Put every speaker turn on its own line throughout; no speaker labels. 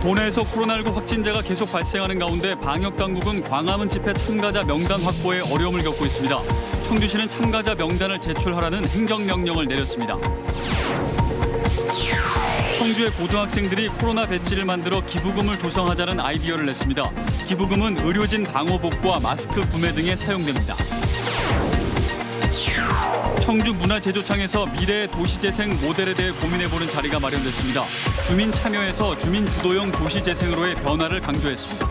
도내에서 코로나19 확진자가 계속 발생하는 가운데 방역당국은 광화문 집회 참가자 명단 확보에 어려움을 겪고 있습니다. 청주시는 참가자 명단을 제출하라는 행정명령을 내렸습니다. 청주의 고등학생들이 코로나 배지를 만들어 기부금을 조성하자는 아이디어를 냈습니다. 기부금은 의료진 방호복과 마스크 구매 등에 사용됩니다. 청주문화제조창에서 미래의 도시재생 모델에 대해 고민해보는 자리가 마련됐습니다. 주민 참여에서 주민 주도형 도시재생으로의 변화를 강조했습니다.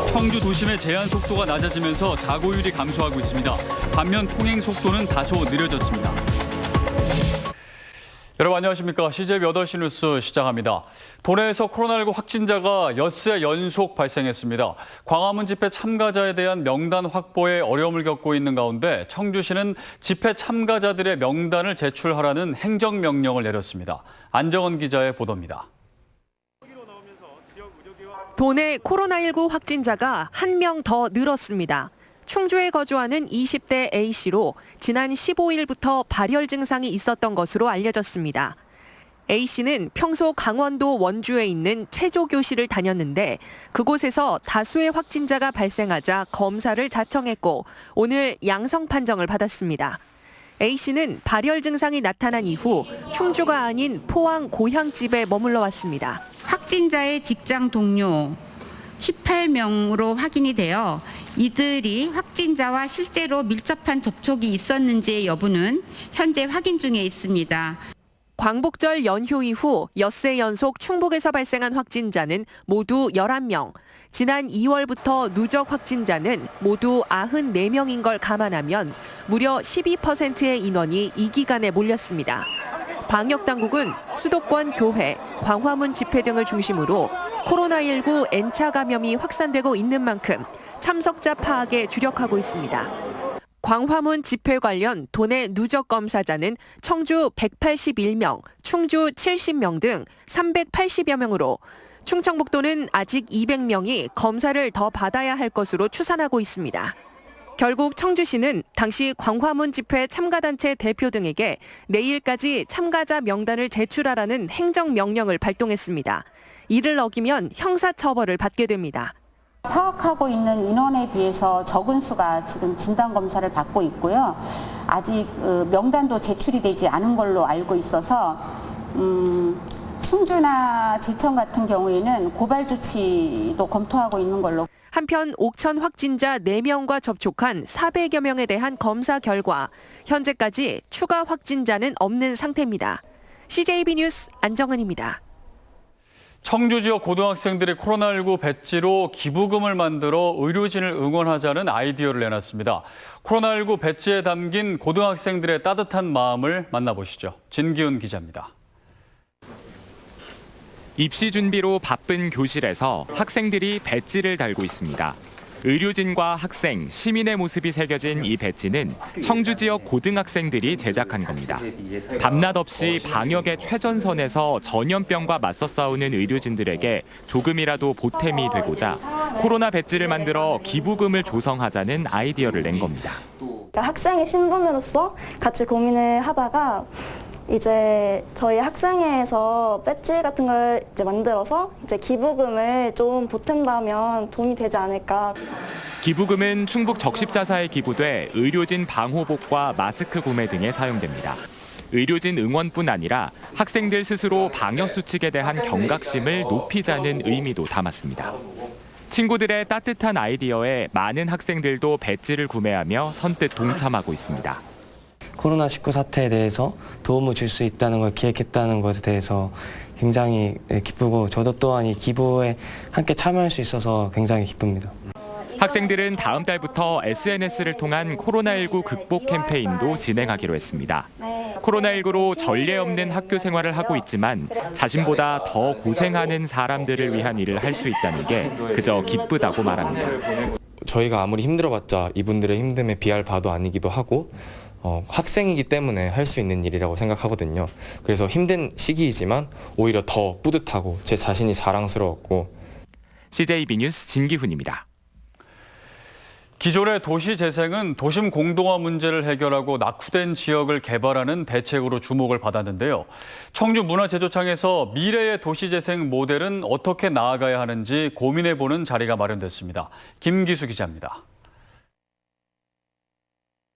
청주 도심의 제한 속도가 낮아지면서 사고율이 감소하고 있습니다. 반면 통행 속도는 다소 느려졌습니다. 여러분 안녕하십니까. CJ 8시 뉴스 시작합니다. 도내에서 코로나19 확진자가 엿새 연속 발생했습니다. 광화문 집회 참가자에 대한 명단 확보에 어려움을 겪고 있는 가운데 청주시는 집회 참가자들의 명단을 제출하라는 행정명령을 내렸습니다. 안정원 기자의 보도입니다.
도내 코로나19 확진자가 1명 더 늘었습니다. 충주에 거주하는 20대 A씨로 지난 15일부터 발열 증상이 있었던 것으로 알려졌습니다. A씨는 평소 강원도 원주에 있는 체조교실을 다녔는데 그곳에서 다수의 확진자가 발생하자 검사를 자청했고 오늘 양성 판정을 받았습니다. A씨는 발열 증상이 나타난 이후 충주가 아닌 포항 고향집에 머물러 왔습니다.
확진자의 직장 동료 18명으로 확인이 되어 이들이 확진자와 실제로 밀접한 접촉이 있었는지의 여부는 현재 확인 중에 있습니다.
광복절 연휴 이후 엿새 연속 충북에서 발생한 확진자는 모두 11명. 지난 2월부터 누적 확진자는 모두 94명인 걸 감안하면 무려 12%의 인원이 이 기간에 몰렸습니다. 방역당국은 수도권 교회, 광화문 집회 등을 중심으로 코로나19 N차 감염이 확산되고 있는 만큼 참석자 파악에 주력하고 있습니다. 광화문 집회 관련 도내 누적 검사자는 청주 181명, 충주 70명 등 380여 명으로 충청북도는 아직 200명이 검사를 더 받아야 할 것으로 추산하고 있습니다. 결국 청주시는 당시 광화문 집회 참가단체 대표 등에게 내일까지 참가자 명단을 제출하라는 행정명령을 발동했습니다. 이를 어기면 형사처벌을 받게 됩니다.
파악하고 있는 인원에 비해서 적은 수가 지금 진단검사를 받고 있고요. 아직 명단도 제출이 되지 않은 걸로 알고 있어서 충주나 제천 같은 경우에는 고발 조치도 검토하고 있는 걸로.
한편 옥천 확진자 4명과 접촉한 400여 명에 대한 검사 결과 현재까지 추가 확진자는 없는 상태입니다. CJB 뉴스 안정은입니다.
청주 지역 고등학생들이 코로나19 배지로 기부금을 만들어 의료진을 응원하자는 아이디어를 내놨습니다. 코로나19 배지에 담긴 고등학생들의 따뜻한 마음을 만나보시죠. 진기훈 기자입니다.
입시 준비로 바쁜 교실에서 학생들이 배지를 달고 있습니다. 의료진과 학생, 시민의 모습이 새겨진 이 배지는 청주 지역 고등학생들이 제작한 겁니다. 밤낮 없이 방역의 최전선에서 전염병과 맞서 싸우는 의료진들에게 조금이라도 보탬이 되고자 코로나 배지를 만들어 기부금을 조성하자는 아이디어를 낸 겁니다.
학생의 신분으로서 같이 고민을 하다가 이제 저희 학생회에서 배지 같은 걸 이제 만들어서 이제 기부금을 좀 보탠다면 도움이 되지 않을까.
기부금은 충북 적십자사에 기부돼 의료진 방호복과 마스크 구매 등에 사용됩니다. 의료진 응원뿐 아니라 학생들 스스로 방역 수칙에 대한 경각심을 높이자는 의미도 담았습니다. 친구들의 따뜻한 아이디어에 많은 학생들도 배지를 구매하며 선뜻 동참하고 있습니다.
코로나19 사태에 대해서 도움을 줄 수 있다는 걸 기획했다는 것에 대해서 굉장히 기쁘고 저도 또한 이 기부에 함께 참여할 수 있어서 굉장히 기쁩니다.
학생들은 다음 달부터 SNS를 통한 코로나19 극복 캠페인도 진행하기로 했습니다. 코로나19로 전례 없는 학교 생활을 하고 있지만 자신보다 더 고생하는 사람들을 위한 일을 할 수 있다는 게 그저 기쁘다고 말합니다.
저희가 아무리 힘들어봤자 이분들의 힘듦에 비할 바도 아니기도 하고 학생이기 때문에 할 수 있는 일이라고 생각하거든요. 그래서 힘든 시기이지만 오히려 더 뿌듯하고 제 자신이 자랑스러웠고.
CJB 뉴스 진기훈입니다.
기존의 도시 재생은 도심 공동화 문제를 해결하고 낙후된 지역을 개발하는 대책으로 주목을 받았는데요. 청주 문화제조창에서 미래의 도시 재생 모델은 어떻게 나아가야 하는지 고민해보는 자리가 마련됐습니다. 김기수 기자입니다.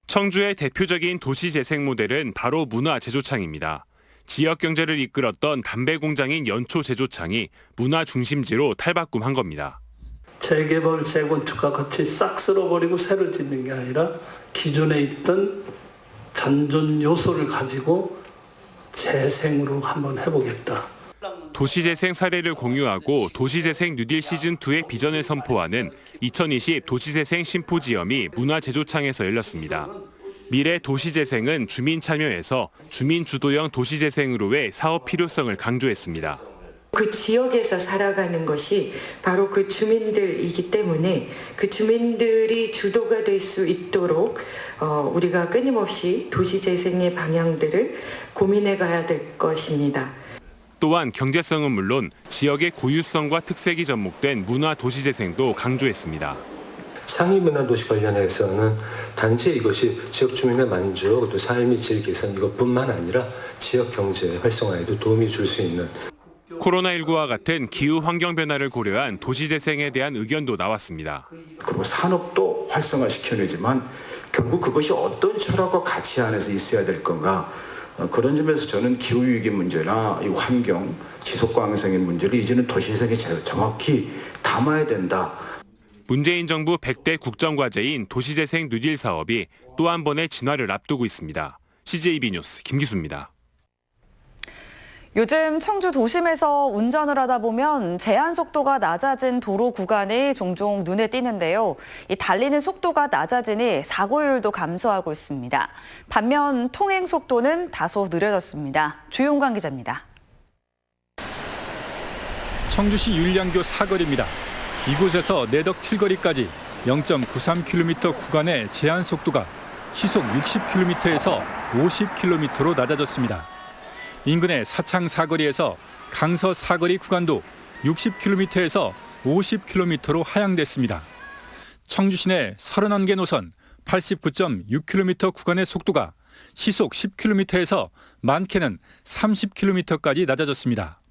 청주의 대표적인 도시 재생 모델은 바로 문화제조창입니다. 지역 경제를 이끌었던 담배 공장인 연초제조창이 문화 중심지로 탈바꿈한 겁니다.
재개발, 재건축과 같이 싹 쓸어버리고 새를 짓는 게 아니라 기존에 있던 잔존 요소를 가지고 재생으로 한번 해보겠다.
도시재생 사례를 공유하고 도시재생 뉴딜 시즌2의 비전을 선포하는 2020 도시재생 심포지엄이 문화제조창에서 열렸습니다. 미래 도시재생은 주민 참여에서 주민 주도형 도시재생으로의 사업 필요성을 강조했습니다.
그 지역에서 살아가는 것이 바로 그 주민들이기 때문에 그 주민들이 주도가 될 수 있도록 우리가 끊임없이 도시재생의 방향들을 고민해 가야 될 것입니다.
또한 경제성은 물론 지역의 고유성과 특색이 접목된 문화 도시재생도 강조했습니다.
상위문화도시 관련해서는 단지 이것이 지역 주민의 만족, 또 삶의 질 개선 이것뿐만 아니라 지역 경제 활성화에도 도움이 줄 수 있는
코로나19와 같은 기후 환경 변화를 고려한 도시재생에 대한 의견도 나왔습니다.
그리고 산업도 활성화시켜내지만 결국 그것이 어떤 철학과 가치 안에서 있어야 될 건가, 그런 점에서 저는 기후위기 문제나 이 환경, 지속가능성의 문제를 이제는 도시재생에 정확히 담아야 된다.
문재인 정부 100대 국정과제인 도시재생 뉴딜 사업이 또 한 번의 진화를 앞두고 있습니다. CJB 뉴스 김기수입니다.
요즘 청주 도심에서 운전을 하다 보면 제한 속도가 낮아진 도로 구간이 종종 눈에 띄는데요. 이 달리는 속도가 낮아지니 사고율도 감소하고 있습니다. 반면 통행 속도는 다소 느려졌습니다. 조용관 기자입니다.
청주시 율량교 사거리입니다. 이곳에서 내덕 7거리까지 0.93km 구간의 제한 속도가 시속 60km에서 50km로 낮아졌습니다. 인근의 사창 사거리에서 강서 사거리 구간도 60km에서 50km로 하향됐습니다. 청주시 내 31개 노선 89.6km 구간의 속도가 시속 10km에서 많게는 30km까지 낮아졌습니다.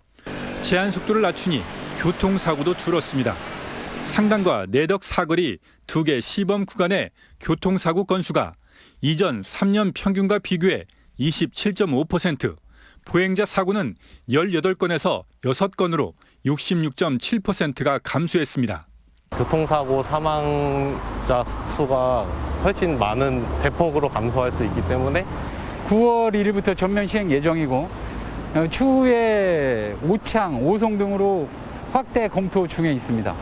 제한 속도를 낮추니 교통사고도 줄었습니다. 상당과 내덕 사거리 2개 시범 구간의 교통사고 건수가 이전 3년 평균과 비교해 27.5%, 보행자 사고는 18건에서 6건으로 66.7%가 감소했습니다.
교통사고 사망자 수가 훨씬 많은 대폭으로 감소할 수 있기 때문에
9월 1일부터 전면 시행 예정이고 추후에 오창, 오송 등으로 확대 검토 중에 있습니다.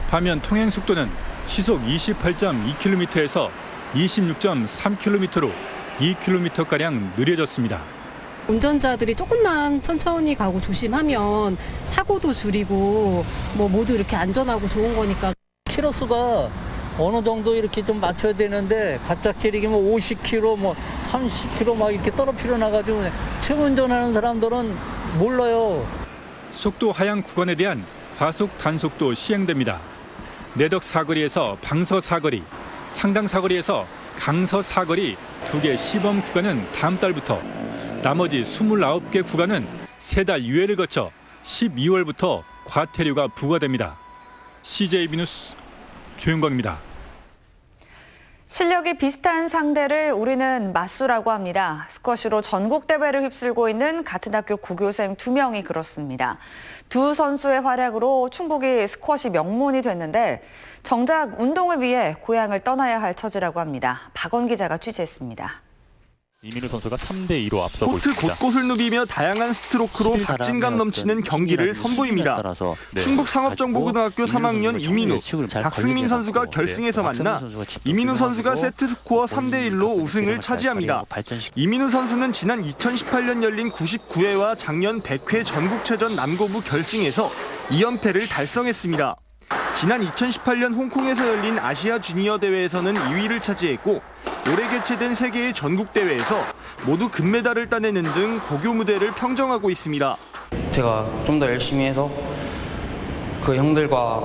반면 통행 속도는 시속 28.2km에서 26.3km로 2km가량 느려졌습니다.
운전자들이 조금만 천천히 가고 조심하면 사고도 줄이고 모두 이렇게 안전하고 좋은 거니까.
키로수가 어느 정도 이렇게 좀 맞춰야 되는데 갑작스럽게 50km, 30km 막 이렇게 떨어뜨려 나가지고 최고 운전하는 사람들은 몰라요.
속도 하향 구간에 대한 과속 단속도 시행됩니다. 내덕 사거리에서 방서 사거리, 상당 사거리에서 강서 사거리 2개 시범 구간은 다음 달부터, 나머지 29개 구간은 3달 유예를 거쳐 12월부터 과태료가 부과됩니다. CJB 뉴스 조윤광입니다.
실력이 비슷한 상대를 우리는 맞수라고 합니다. 스쿼시로 전국 대회를 휩쓸고 있는 같은 학교 고교생 2명이 그렇습니다. 두 선수의 활약으로 충북이 스쿼시 명문이 됐는데 정작 운동을 위해 고향을 떠나야 할 처지라고 합니다. 박원 기자가 취재했습니다.
이민우 선수가 3대2로 앞서고
코트
있습니다.
곳곳을 누비며 다양한 스트로크로 박진감 넘치는 경기를 선보입니다. 충북 상업정보고등학교 3학년 이민우, 박승민 선수가 결승에서 만나 이민우 선수가 세트 스코어 3대1로 우승을 차지합니다. 이민우 선수는 지난 2018년 열린 99회와 작년 100회 전국체전 남고부 결승에서 2연패를 달성했습니다. 지난 2018년 홍콩에서 열린 아시아 주니어 대회에서는 2위를 차지했고 올해 개최된 세계의 전국 대회에서 모두 금메달을 따내는 등 고교 무대를 평정하고 있습니다.
제가 좀 더 열심히 해서 그 형들과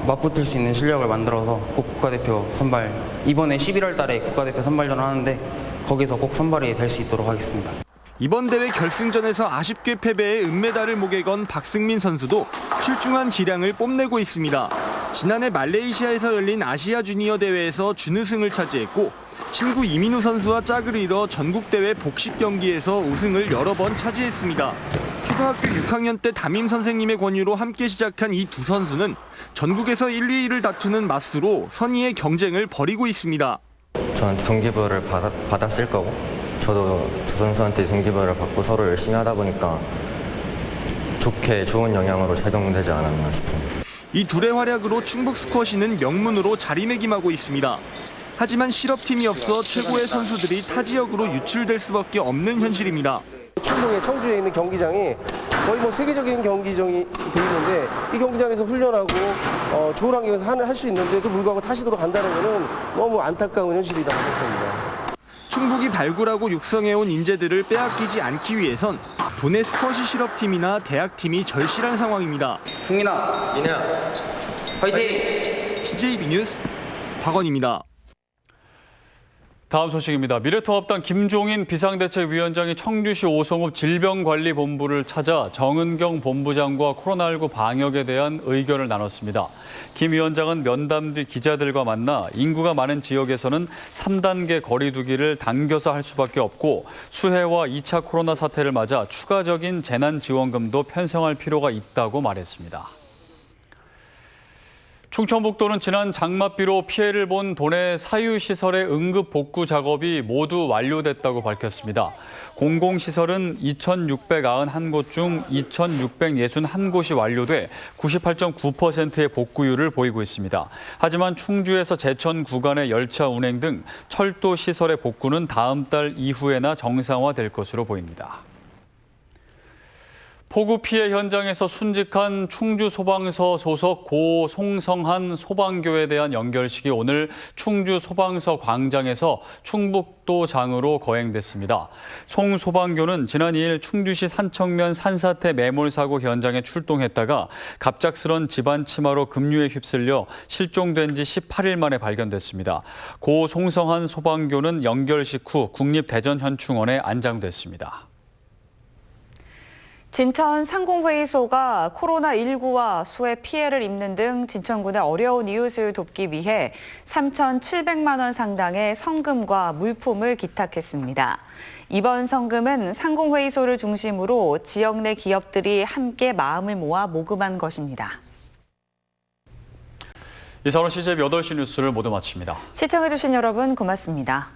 맞붙을 수 있는 실력을 만들어서 꼭 국가대표 선발, 이번에 11월 달에 국가대표 선발전을 하는데 거기서 꼭 선발이 될 수 있도록 하겠습니다.
이번 대회 결승전에서 아쉽게 패배해 은메달을 목에 건 박승민 선수도 출중한 기량을 뽐내고 있습니다. 지난해 말레이시아에서 열린 아시아 주니어 대회에서 준우승을 차지했고 친구 이민우 선수와 짝을 이뤄 전국대회 복식 경기에서 우승을 여러 번 차지했습니다. 초등학교 6학년 때 담임 선생님의 권유로 함께 시작한 이 두 선수는 전국에서 1, 2위를 다투는 맞수로 선의의 경쟁을 벌이고 있습니다.
저한테 동기부여를 받았을 거고 저도 저 선수한테 동기부여를 받고 서로 열심히 하다 보니까 좋은 영향으로 작용되지 않았나 싶습니다.
이 둘의 활약으로 충북 스쿼시는 명문으로 자리매김하고 있습니다. 하지만 실업팀이 없어 최고의 선수들이 타 지역으로 유출될 수밖에 없는 현실입니다.
충북의 청주에 있는 경기장이 거의 세계적인 경기장이 돼 있는데 이 경기장에서 훈련하고 좋은 환경에서 할 수 있는데도 불구하고 타시도록 간다는 것은 너무 안타까운 현실이다 생각합니다.
충북이 발굴하고 육성해온 인재들을 빼앗기지 않기 위해선 도내 스쿼시 실업팀이나 대학팀이 절실한 상황입니다.
승민아, 민우야, 화이팅!
CJB 뉴스 박원입니다.
다음 소식입니다. 미래통합당 김종인 비상대책위원장이 청주시 오송읍 질병관리본부를 찾아 정은경 본부장과 코로나19 방역에 대한 의견을 나눴습니다. 김 위원장은 면담 뒤 기자들과 만나 인구가 많은 지역에서는 3단계 거리 두기를 당겨서 할 수밖에 없고 수해와 2차 코로나 사태를 맞아 추가적인 재난지원금도 편성할 필요가 있다고 말했습니다. 충청북도는 지난 장맛비로 피해를 본 도내 사유시설의 응급 복구 작업이 모두 완료됐다고 밝혔습니다. 공공시설은 2,691곳 중 2,661곳이 완료돼 98.9%의 복구율을 보이고 있습니다. 하지만 충주에서 제천 구간의 열차 운행 등 철도 시설의 복구는 다음 달 이후에나 정상화될 것으로 보입니다. 폭우 피해 현장에서 순직한 충주 소방서 소속 고 송성한 소방교에 대한 연결식이 오늘 충주 소방서 광장에서 충북도장으로 거행됐습니다. 송 소방교는 지난 2일 충주시 산청면 산사태 매몰사고 현장에 출동했다가 갑작스런 집안 침하로 급류에 휩쓸려 실종된 지 18일 만에 발견됐습니다. 고 송성한 소방교는 연결식 후 국립대전현충원에 안장됐습니다.
진천 상공회의소가 코로나19와 수해 피해를 입는 등 진천군의 어려운 이웃을 돕기 위해 3,700만 원 상당의 성금과 물품을 기탁했습니다. 이번 성금은 상공회의소를 중심으로 지역 내 기업들이 함께 마음을 모아 모금한 것입니다.
이상으로 CJB 8시 뉴스를 모두 마칩니다.
시청해주신 여러분 고맙습니다.